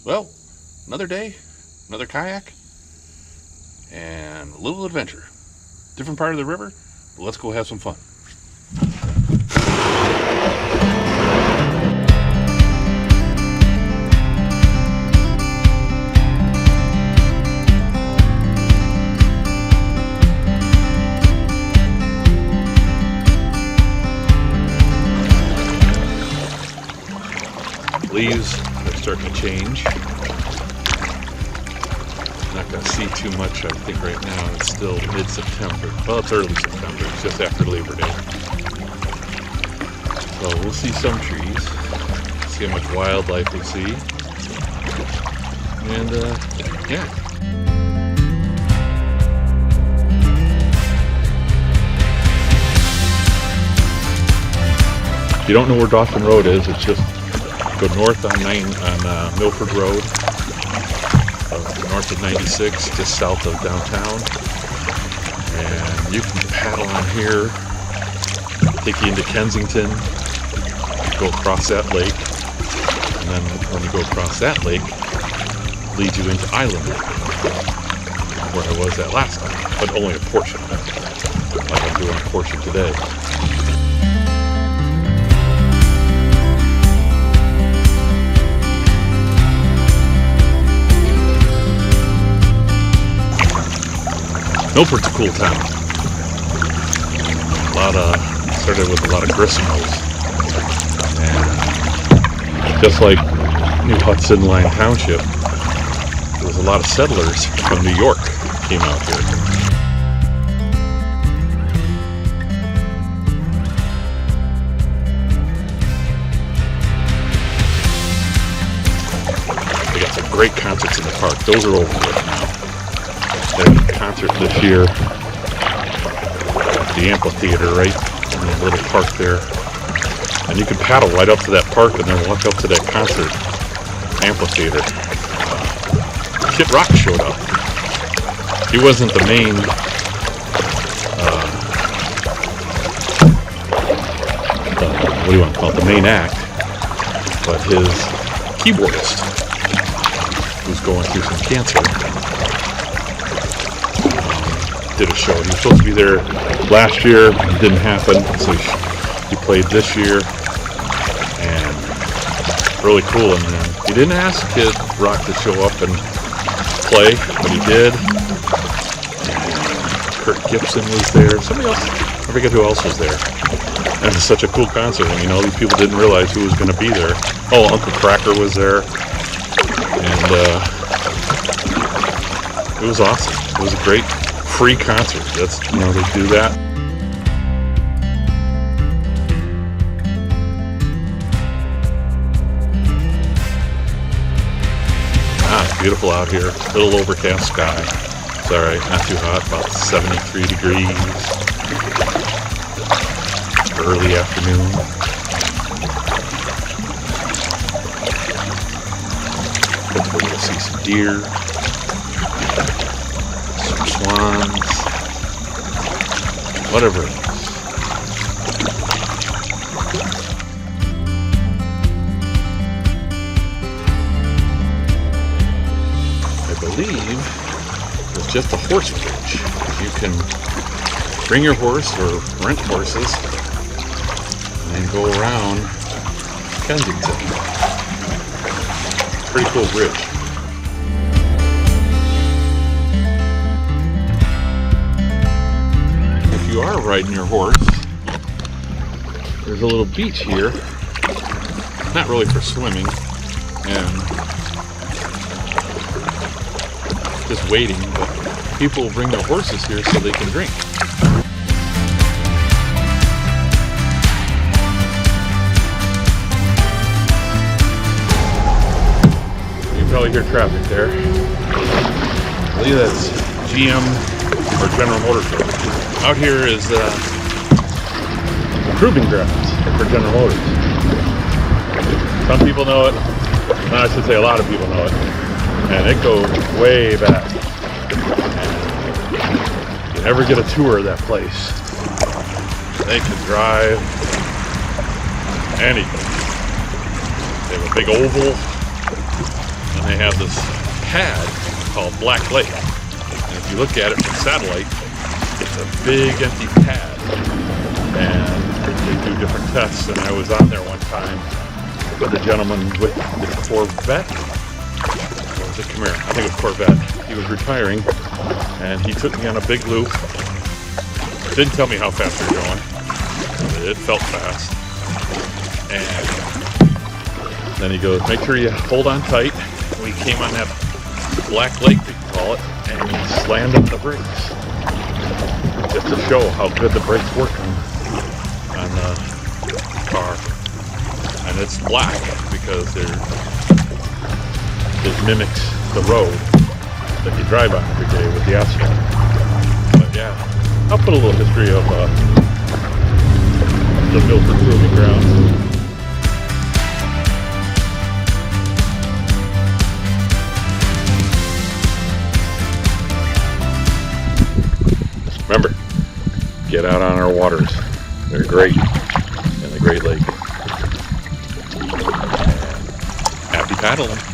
Well, another day, another kayak, and a little adventure. Different part of the river, but let's go have some fun. Leaves are starting to change. Not going to see too much, I think, right now. It's still mid-September. Well, it's early September. It's just after Labor Day. So we'll see some trees. See how much wildlife we see. And, yeah. If you don't know where Dawson Road is, it's just go north on Milford Road, north of 96, just south of downtown, and you can paddle on here, take you into Kensington, go across that lake, and then when you go across that lake, lead you into Island, where I was at last time, but only a portion of it, like I'm doing a portion today. Milford's a cool town. Started with a lot of Grismos. And just like New Hudson Line Township, there was a lot of settlers from New York came out here. They got some great concerts in the park. Those are over with now. There's a concert this year at the amphitheater right in the little park there, and you can paddle right up to that park and then walk up to that concert amphitheater. Kid Rock showed up. He wasn't the main what do you want to call it, the main act, but his keyboardist, who's going through some cancer, did a show. He was supposed to be there last year, it didn't happen, so he played this year, and really cool. And he didn't ask Kid Rock to show up and play, but he did. And Kurt Gibson was there, somebody else, I forget who else was there. And it was such a cool concert, and these people didn't realize who was going to be there. Oh, Uncle Cracker was there, and it was awesome. It was a great free concert. That's, they do that. It's beautiful out here. A little overcast sky. It's alright, not too hot, about 73 degrees. Early afternoon. Hopefully we'll see some deer. Swans, whatever it is. I believe it's just a horse bridge. You can bring your horse or rent horses and go around Kensington. Pretty cool bridge. You are riding your horse, there's a little beach here, not really for swimming, and just waiting, but people bring their horses here so they can drink. You can probably hear traffic there. I believe that's GM or General Motors. Out here is the proving grounds for General Motors. Some people know it, and I should say a lot of people know it, and it goes way back. And you never get a tour of that place. They can drive anything. They have a big oval, and they this pad called Black Lake. And if you look at it from satellite, it's a big empty pad. And they do different tests. And I was on there one time with a gentleman with the Corvette. Or was it Camaro? I think it was Corvette. He was retiring, and he took me on a big loop. Didn't tell me how fast we were going. It felt fast. And then he goes, make sure you hold on tight. We came on that Black Lake, they call it, and he slammed up the brakes. Just to show how good the brakes work on the car. And it's black because it mimics the road that you drive on every day with the asphalt. But yeah, I'll put a little history of the Milford Proving Grounds. Remember, get out on our waters. They're great in the Great Lake. And happy paddling.